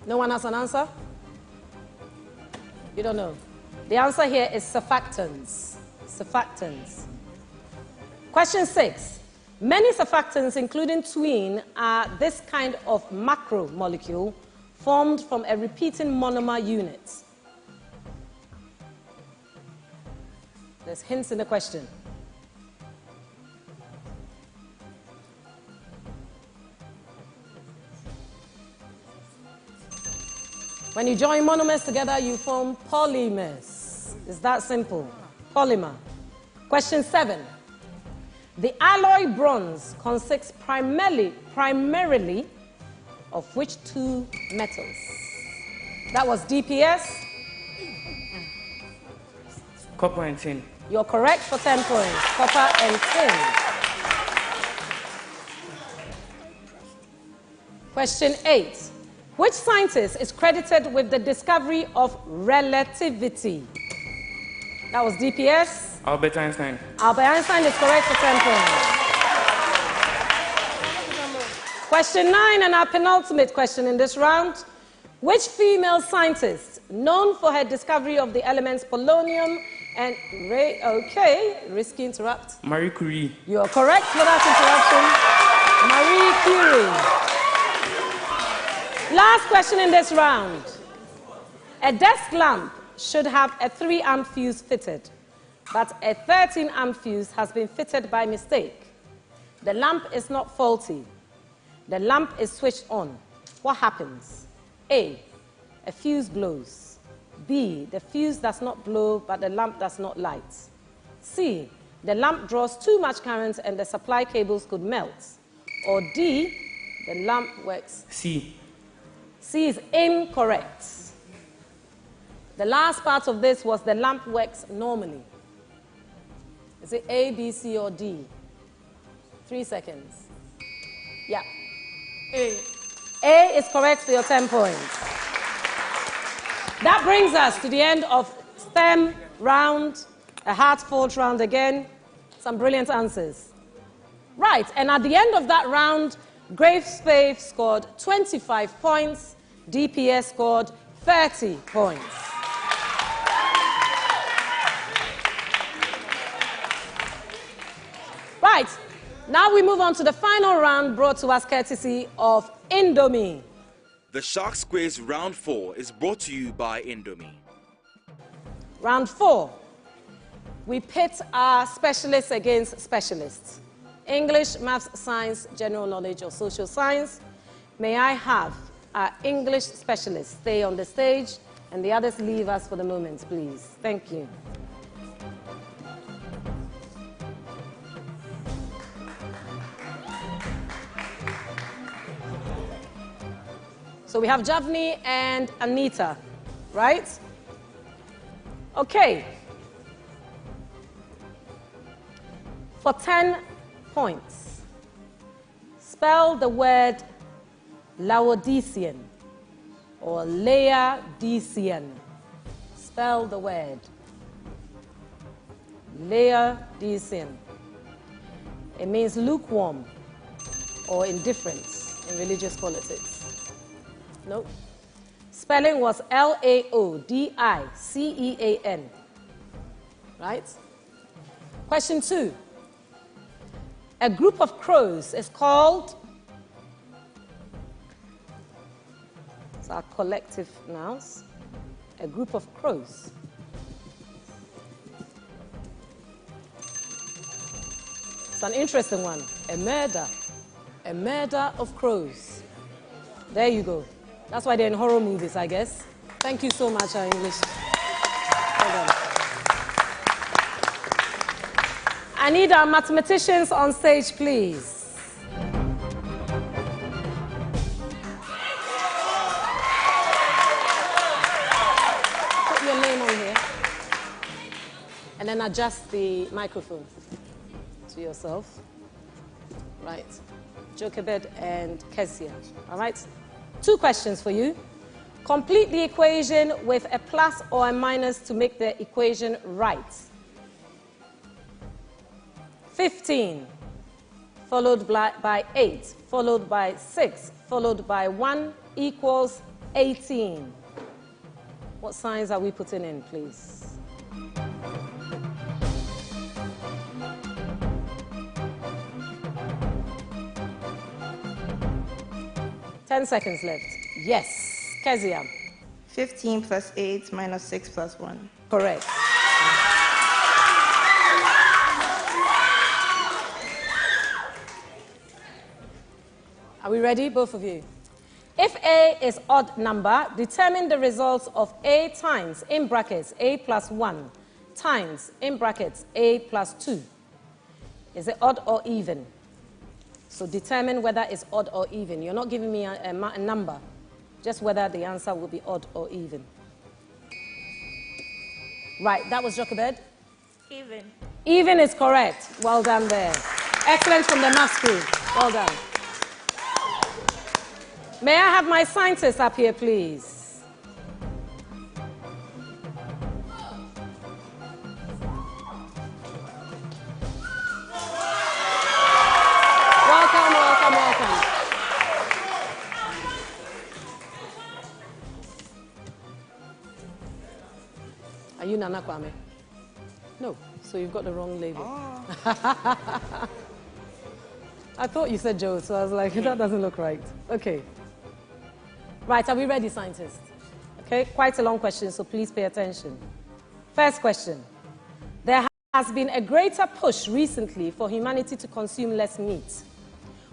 No one has an answer? You don't know. The answer here is surfactants. Surfactants. Question 6. Many surfactants, including twine, are this kind of macromolecule formed from a repeating monomer unit? There's hints in the question. When you join monomers together, you form polymers. It's that simple. Polymer. Question 7. The alloy bronze consists primarily of which two metals? That was DPS. Copper and tin. You're correct for 10 points. Copper and tin. Question 8. Which scientist is credited with the discovery of relativity? That was DPS. Albert Einstein. Albert Einstein is correct for 10 points. Question 9, and our penultimate question in this round. Which female scientist, known for her discovery of the elements polonium and risky interrupt. Marie Curie. You are correct for that interruption. Marie Curie. Last question in this round. A desk lamp should have a 3-amp fuse fitted, but a 13-amp fuse has been fitted by mistake. The lamp is not faulty. The lamp is switched on. What happens? A fuse blows. B, the fuse does not blow, but the lamp does not light. C, the lamp draws too much current and the supply cables could melt. Or D, the lamp works. C. C is incorrect. The last part of this was the lamp works normally. Is it A, B, C, or D? 3 seconds. Yeah. A. A is correct for your 10 points. That brings us to the end of STEM round, a hard-fought round again. Some brilliant answers. Right, and at the end of that round, Graves Faith scored 25 points, DPS scored 30 points. Right, now we move on to the final round brought to us courtesy of Indomie. The Sharks Quiz Round 4 is brought to you by Indomie. Round 4, we pit our specialists against specialists. English, maths, science, general knowledge, or social science. May I have our English specialists stay on the stage and the others leave us for the moment, please. Thank you. So we have Javni and Anita, right? Okay. For 10 points, spell the word Laodicean or Laodicean. Spell the word Laodicean. It means lukewarm or indifference in religious politics. No. Spelling was Laodicean. Right? Question 2. A group of crows is called, it's our collective nouns, a group of crows. It's an interesting one, a murder of crows. There you go. That's why they're in horror movies, I guess. Thank you so much, our English. Well done. I need our mathematicians on stage, please. Put your name on here. And then adjust the microphone to yourself. Right. Jochebed and Kezia. All right? 2 questions for you. Complete the equation with a plus or a minus to make the equation right. 15, followed by 8, followed by 6, followed by 1 equals 18. What signs are we putting in, please? Ten seconds left. Yes. Kezia. 15 plus 8 minus 6 plus 1. Correct. Are we ready, both of you? If A is odd number, determine the results of A times, in brackets, A plus 1, times, in brackets, A plus 2. Is it odd or even? So determine whether it's odd or even. You're not giving me a number, just whether the answer will be odd or even. Right, that was Jochebed. Even. Even is correct. Well done there. Excellent from the maths crew. Well done. May I have my scientists up here, please? Welcome, welcome, welcome. Are you Nana Kwame? No, so you've got the wrong label. Oh. I thought you said Joe, so I was like, that doesn't look right. Okay. Right, are we ready, scientists? Okay, quite a long question, so please pay attention. First question. There has been a greater push recently for humanity to consume less meat.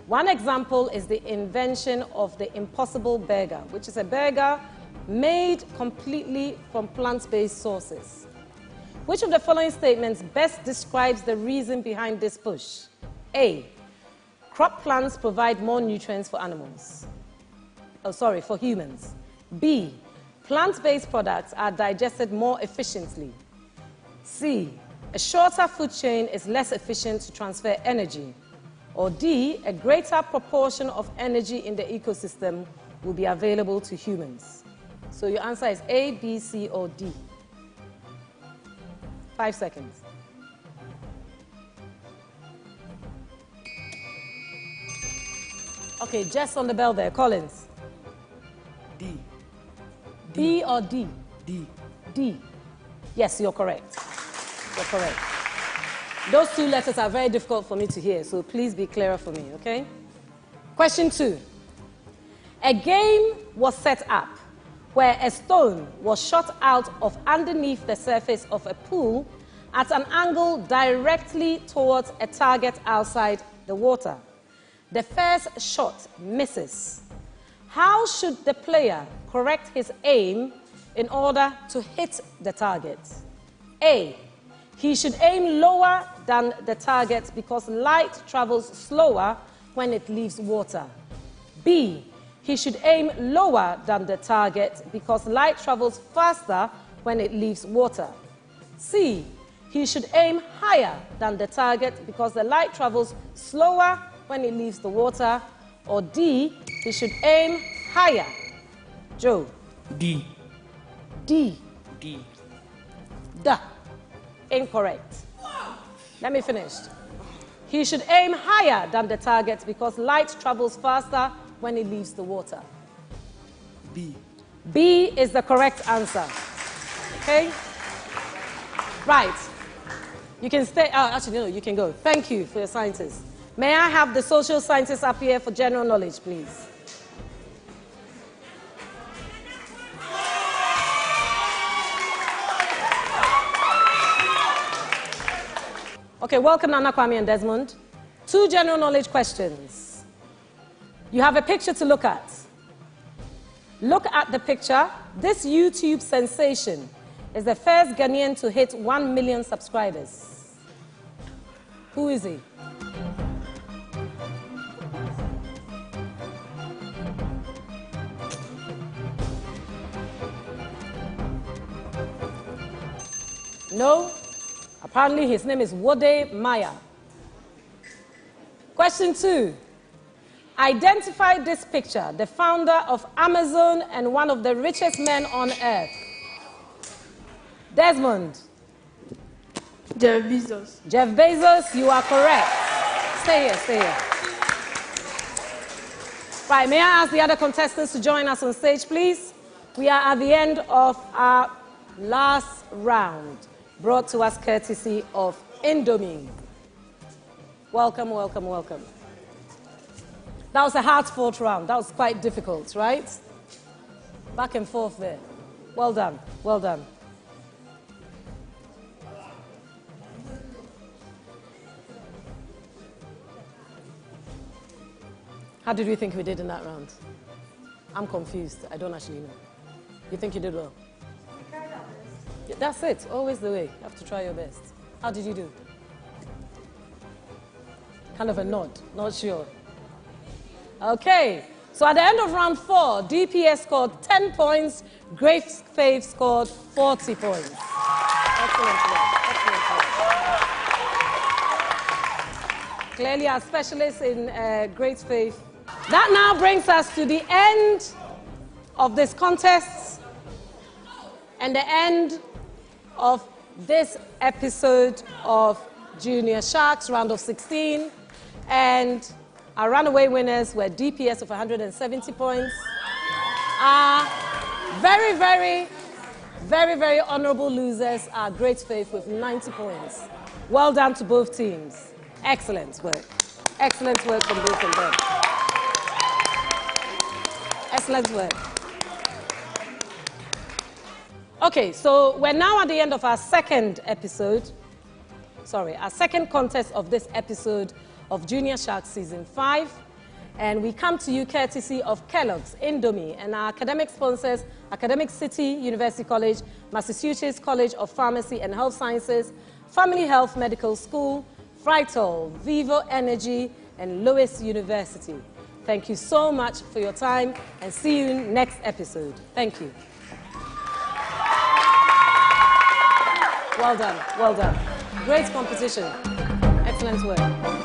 One example is the invention of the Impossible Burger, which is a burger made completely from plant-based sources. Which of the following statements best describes the reason behind this push? A. Crop plants provide more nutrients for animals. For humans. B. Plant-based products are digested more efficiently. C. A shorter food chain is less efficient to transfer energy. Or D. A greater proportion of energy in the ecosystem will be available to humans. So your answer is A, B, C, or D. 5 seconds. Okay, Jess on the bell there. Collins. D. B or D? D. D. Yes, you're correct. You're correct. Those two letters are very difficult for me to hear, so please be clearer for me, okay? Question 2. A game was set up where a stone was shot out of underneath the surface of a pool at an angle directly towards a target outside the water. The first shot misses. How should the player correct his aim in order to hit the target? A. He should aim lower than the target because light travels slower when it leaves water. B. He should aim lower than the target because light travels faster when it leaves water. C. He should aim higher than the target because the light travels slower when it leaves the water. Or D. He should aim higher. Joe. D. D. D. Duh. Incorrect. Let me finish. He should aim higher than the target because light travels faster when it leaves the water. B. B is the correct answer. Okay? Right. You can stay. Actually, no, you can go. Thank you for your scientists. May I have the social scientists up here for general knowledge, please? Okay, welcome Nana Kwame and Desmond. 2 general knowledge questions. You have a picture to look at. Look at the picture. This YouTube sensation is the first Ghanaian to hit 1 million subscribers. Who is he? No? Apparently his name is Wode Maya. Question 2. Identify this picture, the founder of Amazon and one of the richest men on earth. Desmond. Jeff Bezos. Jeff Bezos, you are correct. Stay here, stay here. Right, may I ask the other contestants to join us on stage, please? We are at the end of our last round, brought to us courtesy of Indomie. Welcome, welcome, welcome. That was a hard-fought round. That was quite difficult, right? Back and forth there. Well done, well done. How did we think we did in that round? I'm confused. I don't actually know. You think you did well? Yeah, that's it. Always the way. You have to try your best. How did you do? Kind of a nod. Not sure. Okay. So at the end of round 4, DPS scored 10 points. Great Faith scored 40 points. Excellent work. Excellent work. Clearly, our specialists in Great Faith. That now brings us to the end of this contest and the end of this episode of Junior Sharks Round of 16. And our runaway winners were DPS of 170 points. Our very, very, very, very honorable losers are Great Faith with 90 points. Well done to both teams. Excellent work. Excellent work from both of them. Excellent work. Okay, so we're now at the end of our second episode. Sorry, our second contest of this episode of Junior Sharks Season 5. And we come to you courtesy of Kellogg's, Indomie, and our academic sponsors, Academic City University College, Massachusetts College of Pharmacy and Health Sciences, Family Health Medical School, Fritol, Vivo Energy, and Lewis University. Thank you so much for your time, and see you next episode. Thank you. Well done, well done. Great competition. Excellent work.